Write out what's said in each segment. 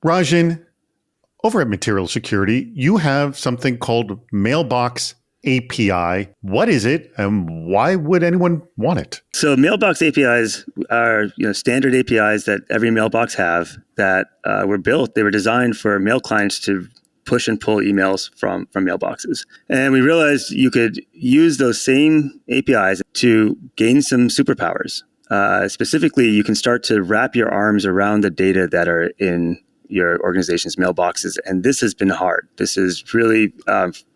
Rajan, over at Material Security, you have something called Mailbox API. What is it, and why would anyone want it? So Mailbox APIs are standard APIs that every mailbox have that were built. They were designed for mail clients to push and pull emails from mailboxes. And we realized you could use those same APIs to gain some superpowers. Specifically, you can start to wrap your arms around the data that are in your organization's mailboxes. And this has been hard. This is really,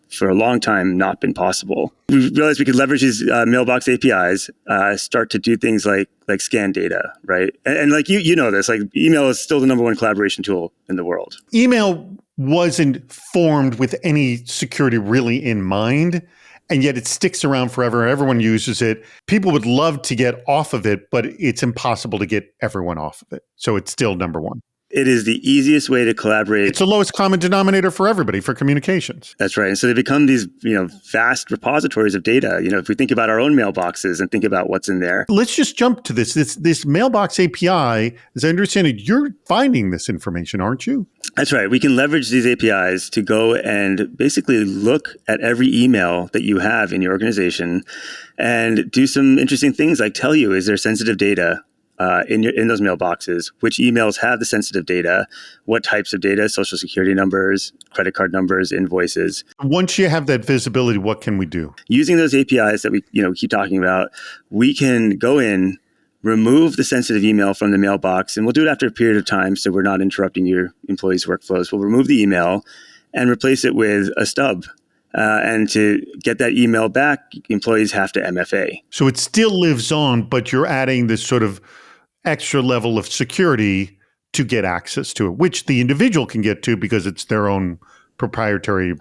for a long time, not been possible. We realized we could leverage these mailbox APIs, start to do things like scan data, right? And like you know this, like email is still the number one collaboration tool in the world. Email wasn't formed with any security really in mind, and yet it sticks around forever. Everyone uses it. People would love to get off of it, but it's impossible to get everyone off of it. So it's still number one. It is the easiest way to collaborate. It's the lowest common denominator for everybody for communications. That's right. And so they become these, vast repositories of data. If we think about our own mailboxes and think about what's in there. Let's just jump to this Mailbox API. As I understand it, you're finding this information, aren't you? That's right. We can leverage these APIs to go and basically look at every email that you have in your organization and do some interesting things like tell you, is there sensitive data in those mailboxes, which emails have the sensitive data, what types of data, social security numbers, credit card numbers, invoices. Once you have that visibility, what can we do? Using those APIs that we keep talking about, we can go in, remove the sensitive email from the mailbox, and we'll do it after a period of time so we're not interrupting your employees' workflows. We'll remove the email and replace it with a stub. And to get that email back, employees have to MFA. So it still lives on, but you're adding this sort of extra level of security to get access to it, which the individual can get to because it's their own proprietary,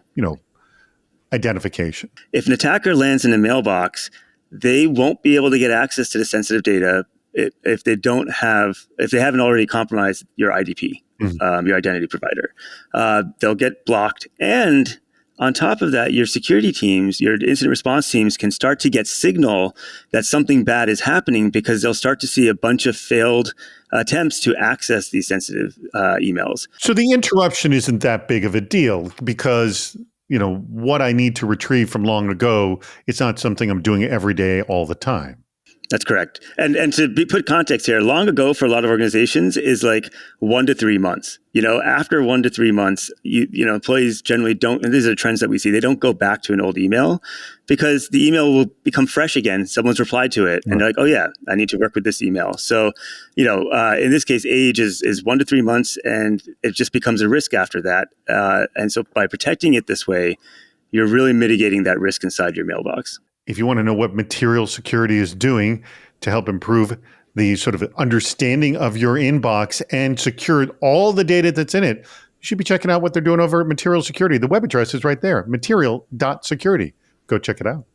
identification. If an attacker lands in a mailbox, they won't be able to get access to the sensitive data if they haven't already compromised your IDP, your identity provider. They'll get blocked. And on top of that, your security teams, your incident response teams can start to get signal that something bad is happening because they'll start to see a bunch of failed attempts to access these sensitive emails. So the interruption isn't that big of a deal because, what I need to retrieve from long ago, it's not something I'm doing every day all the time. That's correct. And to put context here, long ago for a lot of organizations is like 1 to 3 months. After 1 to 3 months, employees generally don't, and these are trends that we see, they don't go back to an old email because the email will become fresh again. Someone's replied to it and they're like, oh yeah, I need to work with this email. So, in this case, age is 1 to 3 months and it just becomes a risk after that. And so by protecting it this way, you're really mitigating that risk inside your mailbox. If you want to know what Material Security is doing to help improve the sort of understanding of your inbox and secure all the data that's in it, you should be checking out what they're doing over at Material Security. The web address is right there, material.security. Go check it out.